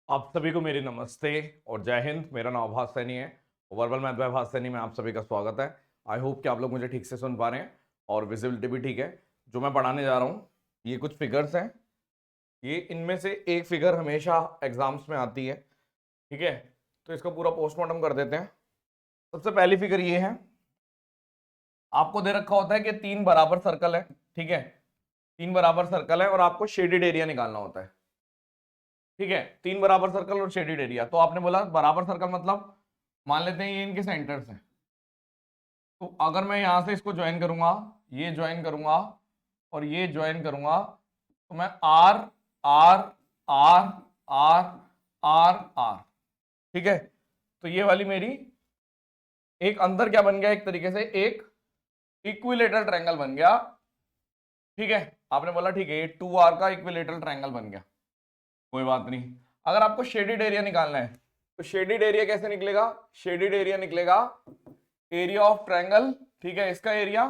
आप सभी को मेरी नमस्ते और जय हिंद। मेरा नाम आभास सैनी है। वर्बल मैथ बाय आभास सैनी में आप सभी का स्वागत है। आई होप कि आप लोग मुझे ठीक से सुन पा रहे हैं और विजिबिलिटी भी ठीक है। जो मैं पढ़ाने जा रहा हूँ ये कुछ फिगर्स हैं। ये इनमें से एक फिगर हमेशा एग्जाम्स में आती है, ठीक है। तो इसका पूरा पोस्टमार्टम कर देते हैं। सबसे पहली फिगर ये है। आपको दे रखा होता है कि तीन बराबर सर्कल है, ठीक है। तीन बराबर सर्कल है और आपको शेडेड एरिया निकालना होता है, ठीक है। तीन बराबर सर्कल और शेडेड एरिया। तो आपने बोला बराबर सर्कल मतलब मान लेते हैं ये इनके सेंटर्स हैं। तो अगर मैं यहां से इसको ज्वाइन करूंगा, ये ज्वाइन करूंगा और ये ज्वाइन करूंगा, तो मैं R are are are are R, ठीक है। तो ये वाली मेरी एक अंदर क्या बन गया, एक तरीके से एक इक्विलेटरल ट्रायंगल बन गया, ठीक है। आपने बोला ठीक है, ये 2R का इक्विलेटरल ट्रायंगल बन गया, कोई बात नहीं। अगर आपको शेडेड एरिया निकालना है तो शेडेड एरिया कैसे निकलेगा? शेडेड एरिया निकलेगा एरिया ऑफ ट्रायंगल, ठीक है, इसका एरिया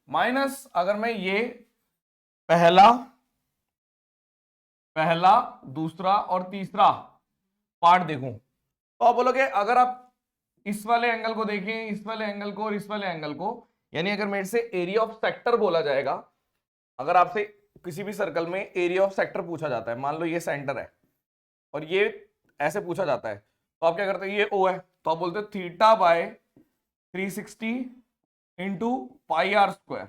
माइनस अगर मैं ये पहला पहला दूसरा और तीसरा पार्ट देखूं, तो आप बोलोगे अगर आप इस वाले एंगल को देखें, इस वाले एंगल को और इस वाले एंगल को, यानी अगर मेरे से एरिया ऑफ सेक्टर बोला जाएगा, अगर आपसे किसी भी सर्कल में एरिया ऑफ सेक्टर पूछा जाता है, मान लो ये सेंटर है और ये ऐसे पूछा जाता है, तो आप क्या करते हैं, ये ओ है तो आप बोलते हो theta by 360 into pi r square,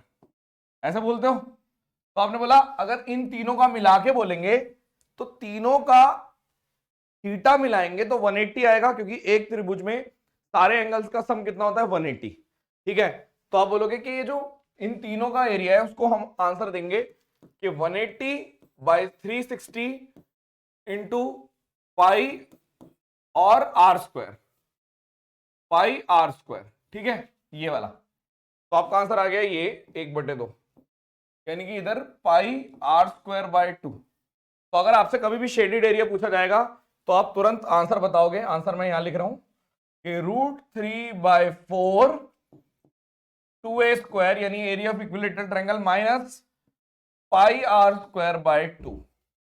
ऐसे बोलते हो। तो आपने बोला अगर इन तीनों का मिला के बोलेंगे तो तीनों का थीटा मिलाएंगे तो 180 आएगा, क्योंकि एक त्रिभुज में सारे एंगल्स का सम कितना होता है, 180, ठीक है। तो आप बोलोगे कि ये जो इन तीनों का एरिया है उसको हम आंसर देंगे कि 180 बाई 360 इंटू पाई और r square, pi r square, ठीक है, ये वाला। तो आपका आंसर आ गया ये 1/2, यानी कि इधर पाई आर स्क्वायर बाय 2। तो अगर आपसे कभी भी शेडेड एरिया पूछा जाएगा तो आप तुरंत आंसर बताओगे। आंसर मैं यहां लिख रहा हूं कि √3/4 2a स्क्वायर, यानी area of equilateral triangle minus pi r square by 2।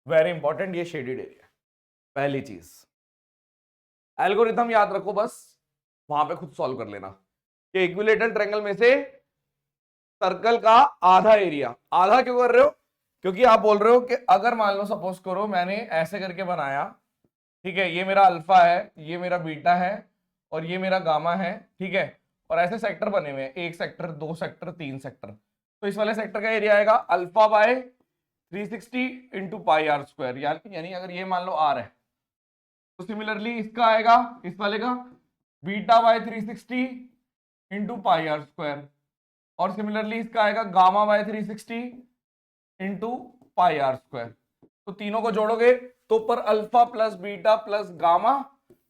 Very important, ये शेडेड एरिया। पहली चीज एल्गोरिथम याद रखो, बस वहां पे खुद सॉल्व कर लेना कि इक्विलेटरल ट्रायंगल में से सर्कल का आधा एरिया, आधा क्यों कर रहे हो? क्योंकि आप बोल रहे हो कि अगर मान लो सपोज करो मैंने ऐसे करके बनाया, ठीक है, ये मेरा अल्फा है, ये मेरा बीटा है और ये मेरा गामा है, ठीक है, और ऐसे सेक्टर बने हुए हैं, एक सेक्टर, दो सेक्टर, तीन सेक्टर। तो इस वाले सेक्टर का एरिया आएगा alpha by 360 into pi r square, यानी अगर ये मान लो आर है तो सिमिलरली इसका आएगा, इस वाले का beta by 360 into pi r square, और सिमिलरली इसका आएगा gamma by 360 into pi r square. तो तीनों को जोड़ोगे तो ऊपर alpha plus beta plus gamma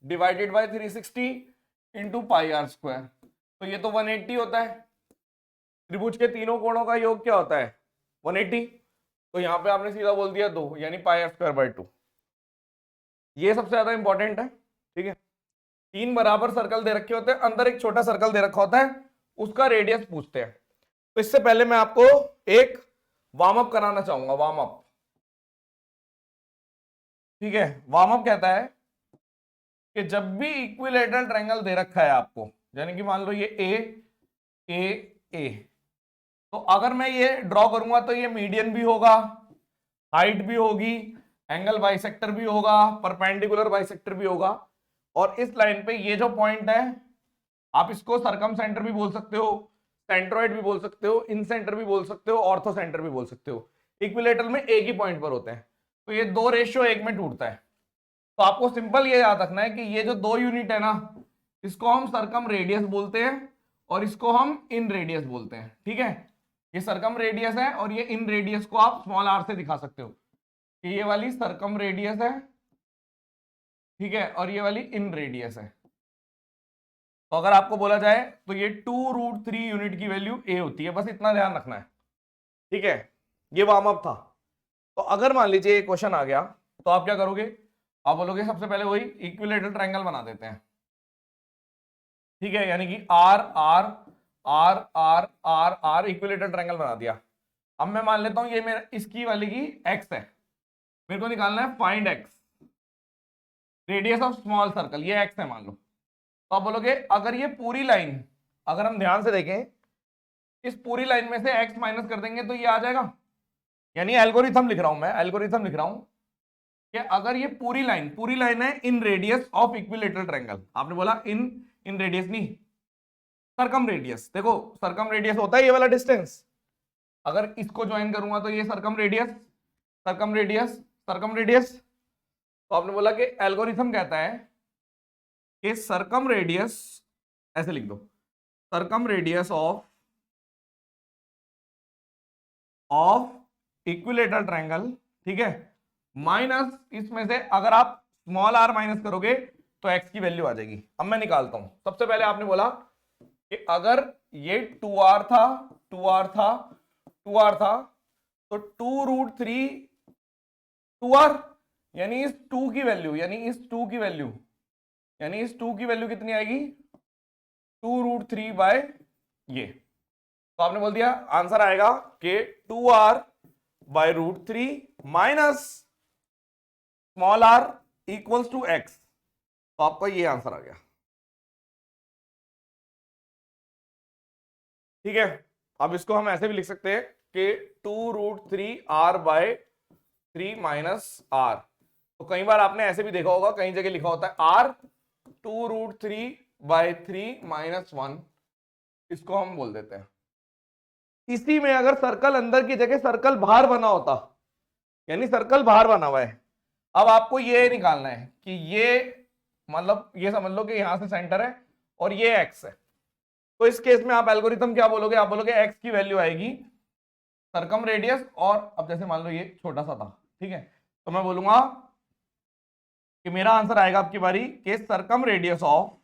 divided by 360 into pi r square. तो ये तो 180 होता है। त्रिभुज के तीनों कोणों का योग क्या होता है, 180। तो यहां पे आपने सीधा बोल दिया 2, यानी पाई आर स्क्वायर बाय 2। ये सबसे ज्यादा इंपॉर्टेंट है, ठीक है। तीन बराबर सर्कल दे रखे होते हैं, अंदर एक छोटा सर्कल दे रखा होता है, उसका रेडियस पूछते हैं। तो इससे पहले मैं आपको एक वार्म अप कराना चाहूंगा, वार्म अप, ठीक है। वार्म अप कहता है कि जब भी इक्विलेटरल ट्रायंगल दे रखा है आपको, यानी कि मान लो ये ए ए ए, तो अगर मैं ये ड्रॉ करूंगा तो ये मीडियन भी होगा, हाइट भी होगी, एंगल बाइसेक्टर भी होगा, परपेंडिकुलर बाइसेक्टर भी होगा, और इस लाइन पे ये जो पॉइंट है आप इसको सरकम सेंटर भी बोल सकते हो, सेंट्रोइड भी बोल सकते हो, इन सेंटर भी बोल सकते हो, ऑर्थो सेंटर भी बोल सकते हो। इक्विलेटरल में एक ही पॉइंट पर होते हैं, तो ये 2:1 में टूटता है। तो आपको सिंपल ये याद रखना है कि ये जो दो यूनिट है ना, इसको हम सरकम रेडियस बोलते हैं और इसको हम इन रेडियस बोलते हैं, ठीक है। ये सरकम रेडियस है और ये इन रेडियस को आप स्मॉल आर से दिखा सकते हो कि ये वाली सरकम रेडियस है, ठीक है, और ये वाली इन रेडियस है। तो अगर आपको बोला जाए तो ये 2√3 यूनिट की वैल्यू ए होती है, बस इतना ध्यान रखना है, ठीक है। ये वार्म अप था। तो अगर मान लीजिए ये क्वेश्चन आ गया तो आप क्या करोगे, आप बोलोगे सबसे पहले वही इक्विलेटरल ट्रायंगल बना देते हैं, ठीक है, यानी कि r are are are are r equilateral triangle बना दिया। अब मैं मान लेता हूं ये मेरा इसकी वाली की एक्स है, मेरे को निकालना है find x, radius of small circle ये एक्स है मान लो, तो आप बोलोगे अगर ये पूरी लाइन, अगर हम ध्यान से देखें इस पूरी लाइन में से एक्स माइनस कर देंगे तो ये आ जाएगा। यानी एल्गोरिथम लिख रहा हूं मैं, एल्गोरिथम लिख रहा हूं कि अगर ये पूरी लाइन है इन रेडियस ऑफ इक्विलेटरल ट्रायंगल, आपने बोला इन रेडियस नहीं, सरकम रेडियस। देखो सरकम रेडियस होता है ये वाला डिस्टेंस, अगर इसको ज्वाइन करूंगा तो ये सरकम रेडियस, सरकम रेडियस, सरकम रेडियस। तो आपने बोला कि एल्गोरिथम कहता है कि सरकम रेडियस, ऐसे लिख दो, सरकम रेडियस ऑफ इक्विलेटरल ट्रायंगल, ठीक है, माइनस इसमें से अगर आप स्मॉल आर माइनस करोगे तो एक्स की वैल्यू आ जाएगी। अब मैं निकालता हूं। सबसे पहले आपने बोला कि अगर ये 2r था, 2r था, 2r था, तो 2√3 2r, यानी इस 2 की वैल्यू, यानी इस 2 की वैल्यू, यानी इस 2 की वैल्यू कितनी आएगी 2√3 बाय ये। तो आपने बोल दिया आंसर आएगा कि 2r by √3 minus small r equals to x। तो आपका ये आंसर आ गया। ठीक है, अब इसको हम ऐसे भी लिख सकते हैं कि 2√3r बाय 3 माइनस r। तो कई बार आपने ऐसे भी देखा होगा, कई जगह लिखा होता है r 2√3 बाय 3 माइनस 1, इसको हम बोल देते हैं। इसी में अगर सर्कल अंदर की जगह सर्कल बाहर बना होता, यानी सर्कल बाहर बना हुआ है, अब आपको ये निकालना है कि ये मतलब ये समझ लो कि यहां से सेंटर है और ये x है। तो इस केस में आप एल्गोरिथम क्या बोलोगे, आप बोलोगे x की वैल्यू आएगी सरकम रेडियस, और अब जैसे मान लो ये छोटा सा था, ठीक है, तो मैं बोलूंगा कि मेरा आंसर आएगा आपकी बारी कि circumradius of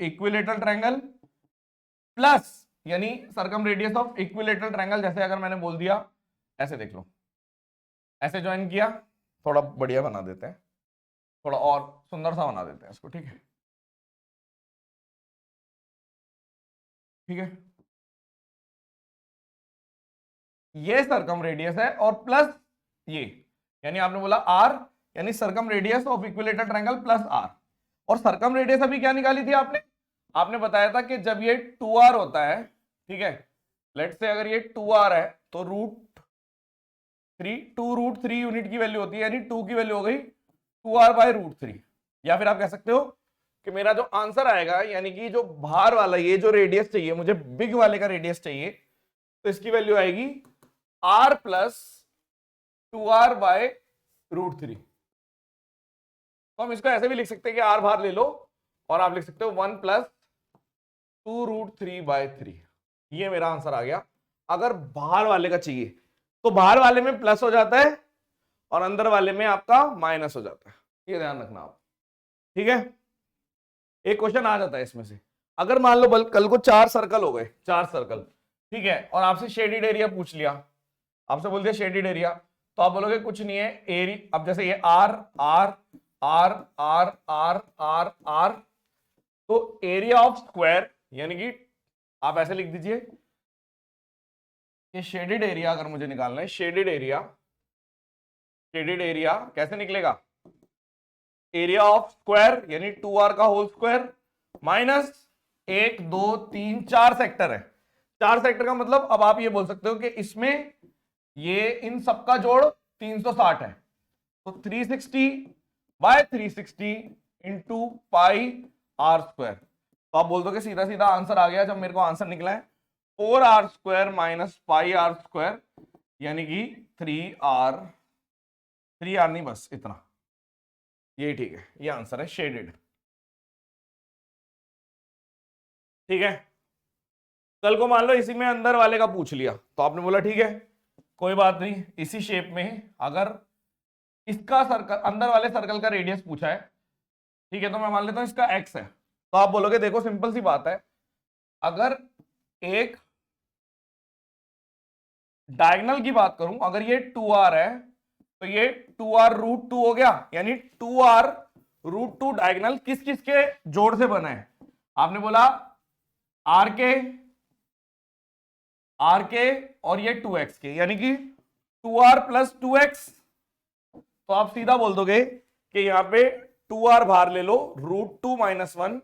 equilateral triangle plus, यानी circumradius of equilateral triangle, जैसे अगर मैंने बोल दिया ऐसे देख लो, ऐसे ज्वाइन किया, थोड़ा बढ़िया बना देते हैं, थोड़ा और सुंदर सा बना देते हैं इसको, ठीक है, ठीक है, ये सरकम रेडियस है और प्लस ये, यानी आपने बोला r, यानी circumradius of equilateral triangle plus r। और सरकम रेडियस अभी क्या निकाली थी आपने, आपने बताया था कि जब ये 2r होता है, ठीक है, लेट्स से अगर ये 2r है तो √3 यूनिट की वैल्यू होती है, यानी 2 की वैल्यू हो गई 2r बाय √3। या फिर आप कह सकते हो कि मेरा जो आंसर आएगा, यानी कि जो बाहर वाला ये जो रेडियस चाहिए मुझे, बिग वाले का रेडियस चाहिए, तो इसकी वैल्यू आएगी r प्लस 2r बाय √3। तो हम इसको ऐसे भी लिख सकते हैं कि r बाहर ले लो और आप लिख सकते हो 1 प्लस 2√3 बाय 3। ये मेरा आंसर आ गया। अगर बाहर वाले का चाहिए तो बाहर वाले में प्लस हो जाता है और अंदर वाले में आपका माइनस हो जाता है, ये ध्यान रखना आप, ठीक है। एक क्वेश्चन आ जाता है इसमें से, अगर मान लो कल को 4 सर्कल हो गए, 4 सर्कल, ठीक है, और आपसे शेडेड एरिया पूछ लिया, आपसे बोल दिया शेडेड एरिया, तो आप बोलोगे कुछ नहीं है एरिया। अब जैसे ये r r r r r r r, तो एरिया ऑफ स्क्वायर, यानी कि आप ऐसे लिख दीजिए कि शेडेड एरिया अगर मुझे निकालना है, शेडेड एरिया कैसे निकलेगा, एरिया ऑफ स्क्वायर यानी 2r का होल स्क्वायर माइनस 1 2 3 4 सेक्टर है। 4 सेक्टर का मतलब अब आप ये बोल सकते हो कि इसमें ये इन सबका जोड़ 360 है, तो 360 by 360 into pi r square. तो आप बोल दो कि सीधा सीधा आंसर आ गया। जब मेरे को आंसर निकला है 4r square minus pi r square, यानी कि 3r नहीं, बस इतना, ये ठीक है, ये आंसर है शेडेड, ठीक है। कल को मान लो इसी में अंदर वाले का पूछ लिया, तो आपने बोला ठीक है कोई बात नहीं, इसी शेप में अगर इसका सर्कल, अंदर वाले सर्कल का रेडियस पूछा है, ठीक है, तो मैं मान लेता हूं इसका x है, तो आप बोलोगे देखो सिंपल सी बात है, अगर एक डायगोनल की बात करूं, अगर ये 2r है तो ये 2r √2 हो गया, यानी 2r √2 डायगोनल किस किस के जोड़ से बना है, आपने बोला r के और ये 2x के, यानी कि 2r प्लस 2x तो आप सीधा बोल दोगे कि यहाँ पे 2r बाहर ले लो, √2 - 1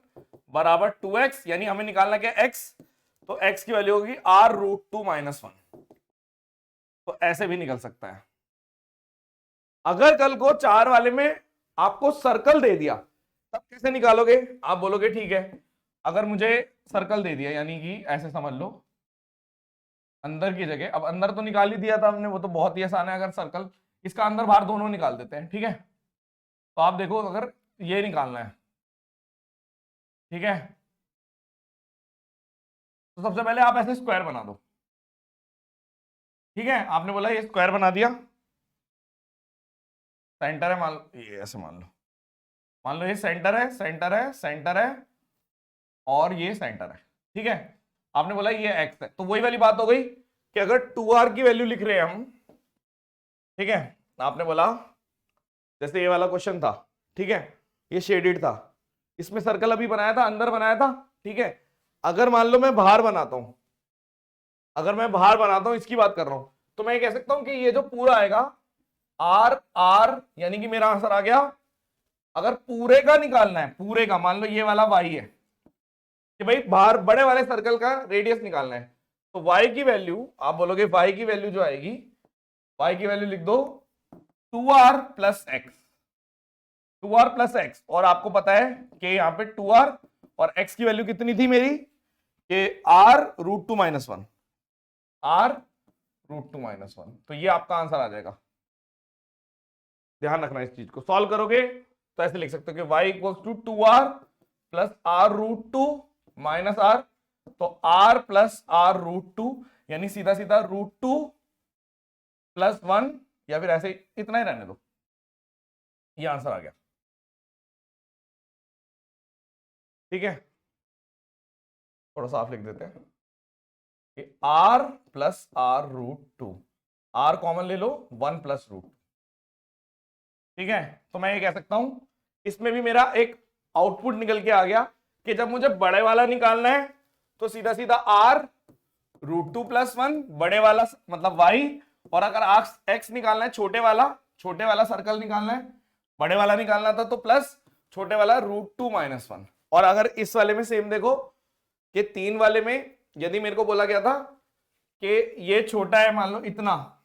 बराबर 2x, यानी हमें निकालना क्या x, तो x की वैल्यू होगी r √2 - 1। तो ऐसे भी निकल सकता है। अगर कल को 4 वाले में आपको सर्कल दे दिया तब कैसे निकालोगे? आप बोलोगे ठीक है, अगर मुझे सर्कल दे दिया, यानी कि ऐसे समझ लो अंदर की जगह, अब अंदर तो निकाल ही दिया था हमने, वो तो बहुत ही आसान है। अगर सर्कल, इसका अंदर बाहर दोनों निकाल देते हैं, ठीक है। तो आप देखो, अगर ये निकालना है, ठीक है, तो सबसे पहले आप ऐसे स्क्वायर बना दो, ठीक है। आपने बोला ये स्क्वायर बना दिया, सेंटर है, मान लो ये ऐसे मान लो ये सेंटर है, सेंटर है, सेंटर है, और ये सेंटर है, ठीक है। आपने बोला ये एक्स है, तो वही वाली बात हो गई कि अगर 2r की वैल्यू लिख रहे हैं हम, ठीक है, आपने बोला जैसे ये वाला क्वेश्चन था, ठीक है, ये शेडेड था, इसमें सर्कल अभी बनाया था, अंदर बनाया था, ठीक है। अगर मान लो मैं बाहर बनाता हूं, अगर मैं बाहर बनाता हूं, इसकी बात कर रहा हूं, तो मैं कह सकता हूं कि ये जो पूरा आएगा आर आर, यानी कि मेरा आंसर आ गया। अगर पूरे का निकालना है, पूरे का, मान लो ये वाला y है, कि भाई बाहर बड़े वाले सर्कल का रेडियस निकालना है, तो y की वैल्यू, आप बोलोगे y की वैल्यू जो आएगी, y की वैल्यू लिख दो 2r + x, 2r + x, और आपको पता है कि यहाँ पे 2r और x की वैल्यू कितनी थी मेरी, कि r √2 - 1, r √2 - 1, तो ये आपका आंसर आ जाएगा। ध्यान रखना, इस चीज को सॉल्व करोगे तो ऐसे लिख सकते हो कि y = 2r + r √2 - r, तो r + r √2, यानी सीधा सीधा √2 + 1, या फिर ऐसे इतना ही रहने दो, ये आंसर आ गया, ठीक है। थोड़ा साफ लिख देते हैं कि r + r √2, r कॉमन ले लो, 1 + √2, ठीक है। तो मैं ये कह सकता हूं, इसमें भी मेरा एक आउटपुट निकल के आ गया कि जब मुझे बड़े वाला निकालना है तो सीधा सीधा r √2 + 1, बड़े वाला मतलब y, और अगर x निकालना है, छोटे वाला सर्कल निकालना है, बड़े वाला निकालना था, तो प्लस छोटे वाला √2 - 1। और अगर इस वाले में सेम देखो कि 3 वाले में यदि मेरे को बोला गया था कि ये छोटा है, मान लो इतना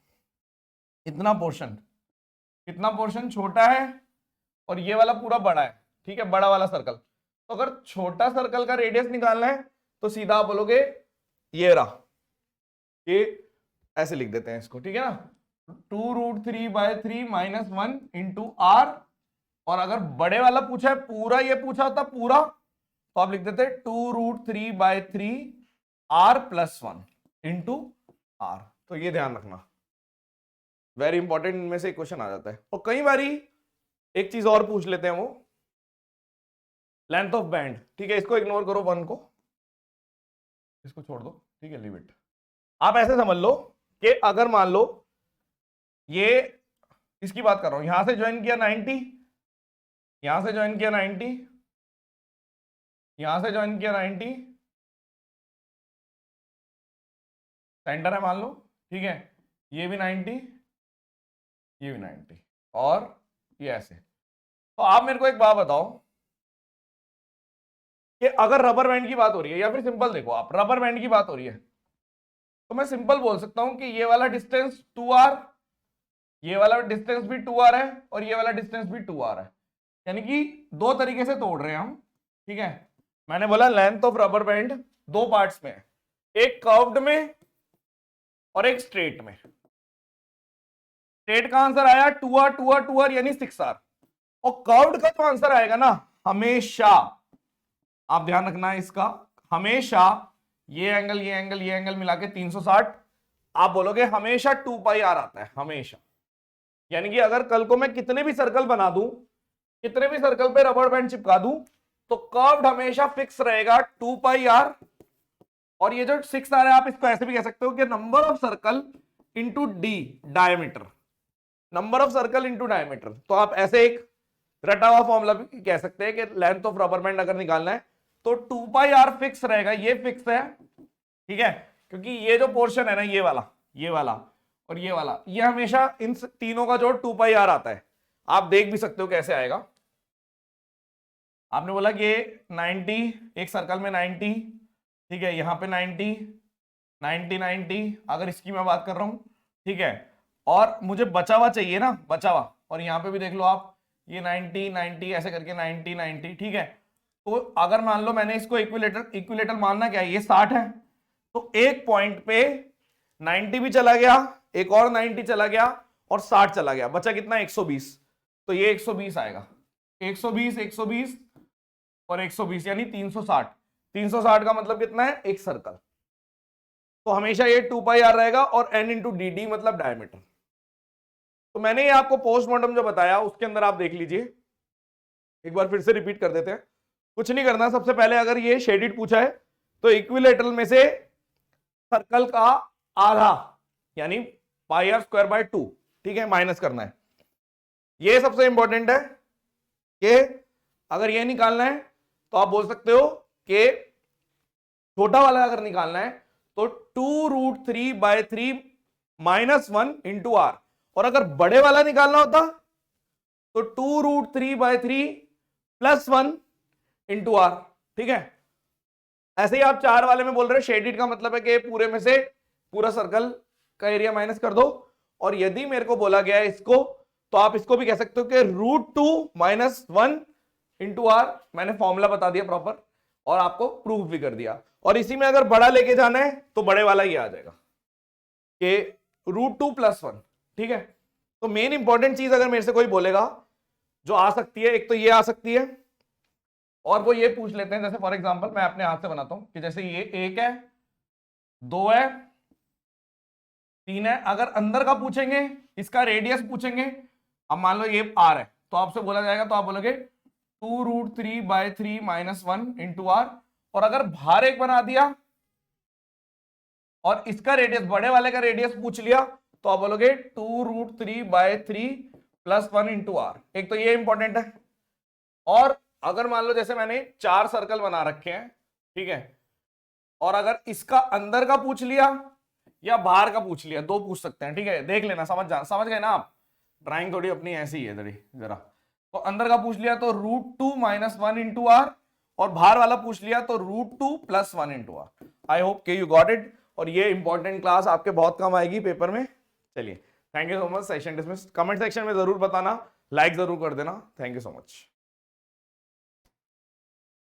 इतना पोर्शन, इतना पोर्शन छोटा है और ये वाला पूरा बड़ा है, ठीक है, बड़ा वाला सर्कल, तो अगर छोटा सर्कल का रेडियस निकालना है तो सीधा आप बोलोगे ये रहा, कि ऐसे लिख देते हैं इसको, ठीक है ना, 2√3/3 - 1 × r, और अगर बड़े वाला पूछा है पूरा, ये पूछा होता पूरा, तो आप लिख देते 2√3/3 r + 1 × r। तो ये ध्यान रखना, वेरी इंपॉर्टेंट, इनमें से क्वेश्चन आ जाता है। और कई बारी एक चीज और पूछ लेते हैं, वो लेंथ ऑफ बैंड, ठीक है, इसको इग्नोर करो, 1 को, इसको छोड़ दो, ठीक है, लीव इट। आप ऐसे समझ लो कि अगर मान लो ये, इसकी बात कर रहा हूं, यहां से ज्वाइन किया 90, यहां से ज्वाइन किया 90, यहां से ज्वाइन किया 90, सेंटर है मान लो, ठीक है, ये भी 90, ये भी 90, और ये ऐसे। तो आप मेरे को एक बात बताओ कि अगर रबर बैंड की बात हो रही है, या फिर सिंपल देखो, आप रबर बैंड की बात हो रही है, तो मैं सिंपल बोल सकता हूं कि ये वाला डिस्टेंस 2r, ये वाला डिस्टेंस भी 2r है, और ये वाला डिस्टेंस भी 2r है, यानी कि दो तरीके से तोड़ रहे हैं हम, ठीक है। मैंने बोला लेंथ ऑफ रबर बैंड दो पार्ट्स में है, एक कर्व्ड में और एक स्ट्रेट में। स्ट्रेट का आंसर आया 2r 2r 2r, यानी 6r, और कर्व्ड का जो आंसर आएगा ना, हमेशा आप ध्यान रखना है इसका, हमेशा ये एंगल ये एंगल ये एंगल मिला के 360, आप बोलोगे हमेशा 2πr आता है, हमेशा। यानी कि अगर कल को मैं कितने भी सर्कल बना दूं, कितने भी सर्कल पे रबर बैंड चिपका दूं, तो कर्व्ड हमेशा फिक्स रहेगा 2πr। और ये जो 6r है, आप इसको ऐसे भी कह सकते हो कि number of circle into D, diameter, number of circle into diameter. तो आप ऐसे एक रटा हुआ फॉर्मूला भी कह सकते हैं कि लेंथ ऑफ रबर बैंड अगर निकालना है तो 2πr फिक्स रहेगा, ये फिक्स है, ठीक है, क्योंकि ये जो पोर्शन है ना, ये वाला और ये वाला, ये हमेशा इन तीनों का जोड़ 2πr आता है। आप देख भी सकते हो कैसे आएगा। आपने बोला कि 90, एक सर्कल में 90, ठीक है, यहां पे 90, 90, 90, अगर इसकी मैं बात कर रहा हूं, ठीक है, और मुझे बचा हुआ चाहिए ना, बचा हुआ, और यहां पे भी देख लो आप, ये 90, 90 ऐसे करके 90, 90, ठीक है। तो अगर मान लो मैंने इसको इक्विलेटर मानना क्या है, ये 60 है, तो एक पॉइंट पे 90 भी चला गया, एक और 90 चला गया, और 60 चला गया, बचा कितना, 120। तो ये 120 आएगा, 120, 120 और 120 यानी 360। 360 का मतलब कितना है, एक सर्कल। तो हमेशा ये 2 पाई आर रहेगा, और n इंटू डी डी मतलब डायमीटर। तो मैंने ये आपको पोस्टमार्टम जो बताया उसके अंदर आप देख लीजिए, एक बार फिर से रिपीट कर देते हैं। कुछ नहीं करना, सबसे पहले अगर ये शेडिड पूछा है तो इक्विलेटरल में से सर्कल का आधा यानी पाई आर स्क्वायर बाय 2, ठीक है, माइनस करना है। ये सबसे इंपॉर्टेंट है कि अगर ये निकालना है तो आप बोल सकते हो कि छोटा वाला अगर निकालना है तो 2√3/3 -1 इंटू आर, और अगर बड़े वाला निकालना होता तो 2√3/3 +1 इंटू आर, ठीक है। ऐसे ही आप 4 वाले में बोल रहे हैं, शेडिड का मतलब है कि पूरे में से पूरा सर्कल का एरिया माइनस कर दो, और यदि मेरे को बोला गया है इसको, तो आप इसको भी कह सकते हो कि √2 - 1 इंटू आर। मैंने फॉर्मूला बता दिया प्रॉपर, और आपको प्रूफ भी कर दिया। और इसी में अगर बड़ा लेके जाना है तो बड़े वाला ही आ जाएगा कि √2 + 1, ठीक है। तो मेन इंपॉर्टेंट चीज अगर मेरे से कोई बोलेगा जो आ सकती है, एक तो ये आ सकती है, और वो ये पूछ लेते हैं, जैसे फॉर एग्जांपल मैं अपने हाथ से बनाता हूं कि जैसे ये 1 है, 2 है, 3 है। अगर अंदर का पूछेंगे, इसका रेडियस पूछेंगे, अब मान लो ये r है, तो आपसे बोला जाएगा, तो आप बोलोगे 2√3/3 -1 इंटू आर। और अगर बाहर एक बना दिया और इसका रेडियस, बड़े वाले का रेडियस पूछ लिया, तो आप बोलोगे 2√3/3 +1 इंटू आर। एक तो ये इंपॉर्टेंट है। और अगर मान लो जैसे मैंने 4 सर्कल बना रखे हैं, ठीक है, और अगर इसका अंदर का पूछ लिया या बाहर का पूछ लिया, 2 पूछ सकते हैं, ठीक है, देख लेना, समझ गए ना आप। ड्राइंग थोड़ी अपनी ऐसी है थोड़ी जरा। तो अंदर का पूछ लिया तो √2 - 1 इंटू आर, और बाहर वाला पूछ लिया तो √2 + 1 इंटू आर। आई होप के यू गॉट इट। और ये इंपॉर्टेंट क्लास आपके बहुत काम आएगी पेपर में। चलिए, thank you so much. Session dismiss. Comment section में जरूर बताना, लाइक जरूर कर देना। Thank you so much.